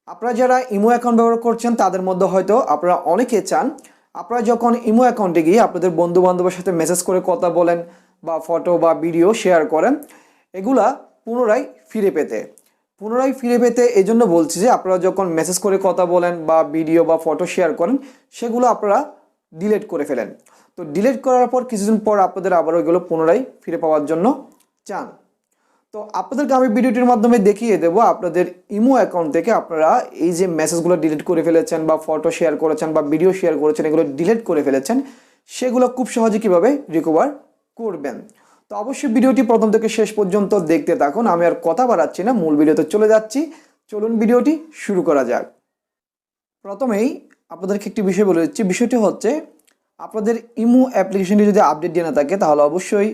আপনারা যারা imo account ব্যবহার করছেন তাদের মধ্যে হয়তো আপনারা অনেকে চান আপনারা যখন ইমো অ্যাকাউন্টে গিয়ে আপনাদের বন্ধু বান্ধবের সাথে মেসেজ করে কথা বলেন বা ফটো বা ভিডিও শেয়ার করেন, এগুলা পুনরায় ফিরে পেতে এই জন্য বলছি যে আপনারা যখন মেসেজ করে কথা বলেন বা ভিডিও বা ফটো শেয়ার করেন সেগুলো আপনারা ডিলিট করে ফেলেন। তো ডিলিট করার পর কিছুদিন পর আপনাদের আবার ওইগুলো পুনরায় ফিরে পাওয়ার জন্য চান। তো আপনাদেরকে আমি ভিডিওটির মাধ্যমে দেখিয়ে দেবো আপনাদের ইমো অ্যাকাউন্ট থেকে আপনারা এই যে মেসেজগুলো ডিলিট করে ফেলেছেন বা ফটো শেয়ার করেছেন বা ভিডিও শেয়ার করেছেন, এগুলো ডিলিট করে ফেলেছেন, সেগুলো খুব সহজে কীভাবে রিকভার করবেন। তো অবশ্যই ভিডিওটি প্রথম থেকে শেষ পর্যন্ত দেখতে থাকুন। আমি আর কথা বাড়াচ্ছি না, মূল ভিডিওতে চলে যাচ্ছি। চলুন ভিডিওটি শুরু করা যাক। প্রথমেই আপনাদেরকে একটি বিষয় বলে দিচ্ছি। বিষয়টি হচ্ছে আপনাদের ইমো অ্যাপ্লিকেশনটি যদি আপডেট দিয়ে না থাকে তাহলে অবশ্যই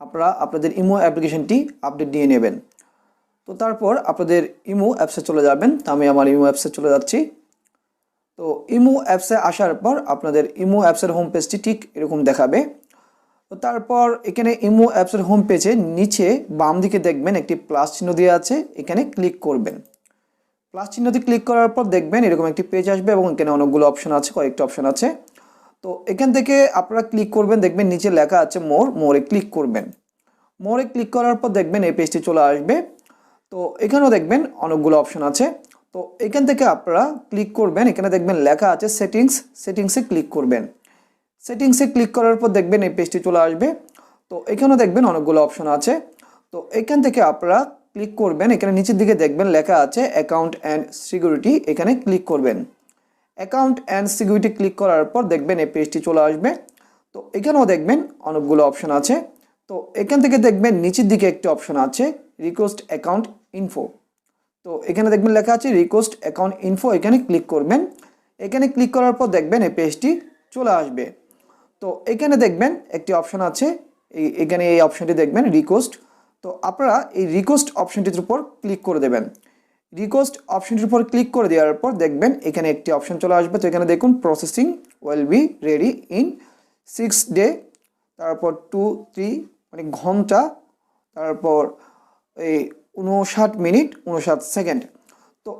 আপনারা আপনাদের ইমো অ্যাপ্লিকেশনটি আপডেট দিয়ে নেবেন। তো তারপর আপনাদের ইমো অ্যাপসে চলে যাবেন। তো আমি আমার ইমো অ্যাপসে চলে যাচ্ছি। তো ইমো অ্যাপসে আসার পর আপনাদের ইমো অ্যাপসের হোম পেজটি ঠিক এরকম দেখাবে। তো তারপর এখানে ইমো অ্যাপসের হোম পেজে নিচে বাম দিকে দেখবেন একটি প্লাস চিহ্ন দেওয়া আছে, এখানে ক্লিক করবেন। প্লাস চিহ্নতে ক্লিক করার পর দেখবেন এরকম একটি পেজ আসবে এবং এখানে অনেকগুলো অপশন আছে, কয়েকটা অপশন আছে। তো এখান থেকে আপনারা ক্লিক করবেন, দেখবেন নিচে লেখা আছে মোরে ক্লিক করবেন। মোরে ক্লিক করার পর দেখবেন এই পেজটি চলে আসবে। তো এখানেও দেখবেন অনেকগুলো অপশন আছে। তো এখান থেকে আপনারা ক্লিক করবেন, এখানে দেখবেন লেখা আছে সেটিংসে ক্লিক করবেন। সেটিংসে ক্লিক করার পর দেখবেন এই পেজটি চলে আসবে। তো এখানেও দেখবেন অনেকগুলো অপশন আছে। তো এখান থেকে আপনারা ক্লিক করবেন, এখানে নিচের দিকে দেখবেন লেখা আছে অ্যাকাউন্ট অ্যান্ড সিকিউরিটি, এখানে ক্লিক করবেন। অ্যাকাউন্ট অ্যান্ড সিকিউরিটি ক্লিক করার পর দেখবেন এই পেজটি চলে আসবে। তো এখানেও দেখবেন অনেকগুলো অপশন আছে। তো এখান থেকে দেখবেন নিচের দিকে একটি অপশন আছে রিকোয়েস্ট অ্যাকাউন্ট ইনফো। তো এখানে দেখবেন লেখা আছে রিকোয়েস্ট অ্যাকাউন্ট ইনফো, এখানে ক্লিক করবেন। এখানে ক্লিক করার পর দেখবেন এই পেজটি চলে আসবে। তো এখানে দেখবেন একটি অপশন আছে, এখানে এই অপশনটি দেখবেন রিকোয়েস্ট। তো আপনারা এই রিকোয়েস্ট অপশনটির উপর ক্লিক করে দেবেন। রিকোয়েস্ট অপশনটির উপর ক্লিক করে দেওয়ার পর দেখবেন এখানে একটি অপশন চলে আসবে। তো এখানে দেখুন processing will be ready in 6 day, তারপর 2-3 মানে ঘন্টা, তারপর এই 59 মিনিট 59 সেকেন্ড। তো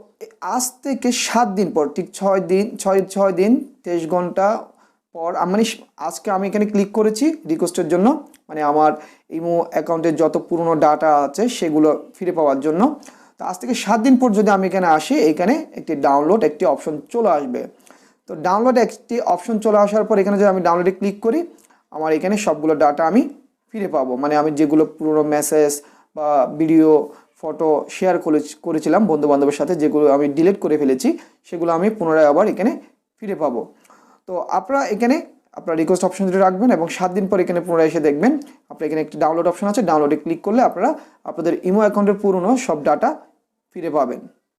আজ থেকে 7 দিন পর, ঠিক 6 দিন 23 ঘন্টা পর, মানে আজকে আমি এখানে ক্লিক করেছি রিকোয়েস্টের জন্য, মানে আমার ইমো অ্যাকাউন্টের যত পুরনো ডাটা আছে সেগুলো ফিরে পাওয়ার জন্য। তো আজ থেকে 7 দিন পর যদি আমি এখানে আসি, এখানে একটি ডাউনলোড একটি অপশন চলে আসবে। তো ডাউনলোড একটি অপশন চলে আসার পর এখানে যদি আমি ডাউনলোডে ক্লিক করি, আমার এখানে সবগুলো ডাটা আমি ফিরে পাবো। মানে আমি যেগুলো পুরনো মেসেজ বা ভিডিও ফটো শেয়ার করেছিলাম বন্ধু বান্ধবের সাথে, যেগুলো আমি ডিলিট করে ফেলেছি, সেগুলো আমি পুনরায় আবার এখানে ফিরে পাবো। তো আপনারা এখানে আপনার রিকোয়েস্ট অপশনটি রাখবেন এবং 7 দিন পর এখানে পুনরায় এসে দেখবেন আপনার এখানে একটি ডাউনলোড অপশন আছে। ডাউনলোডে ক্লিক করলে আপনারা আপনাদের ইমো অ্যাকাউন্টের পুরনো সব ডাটা ফিরে পাবেন।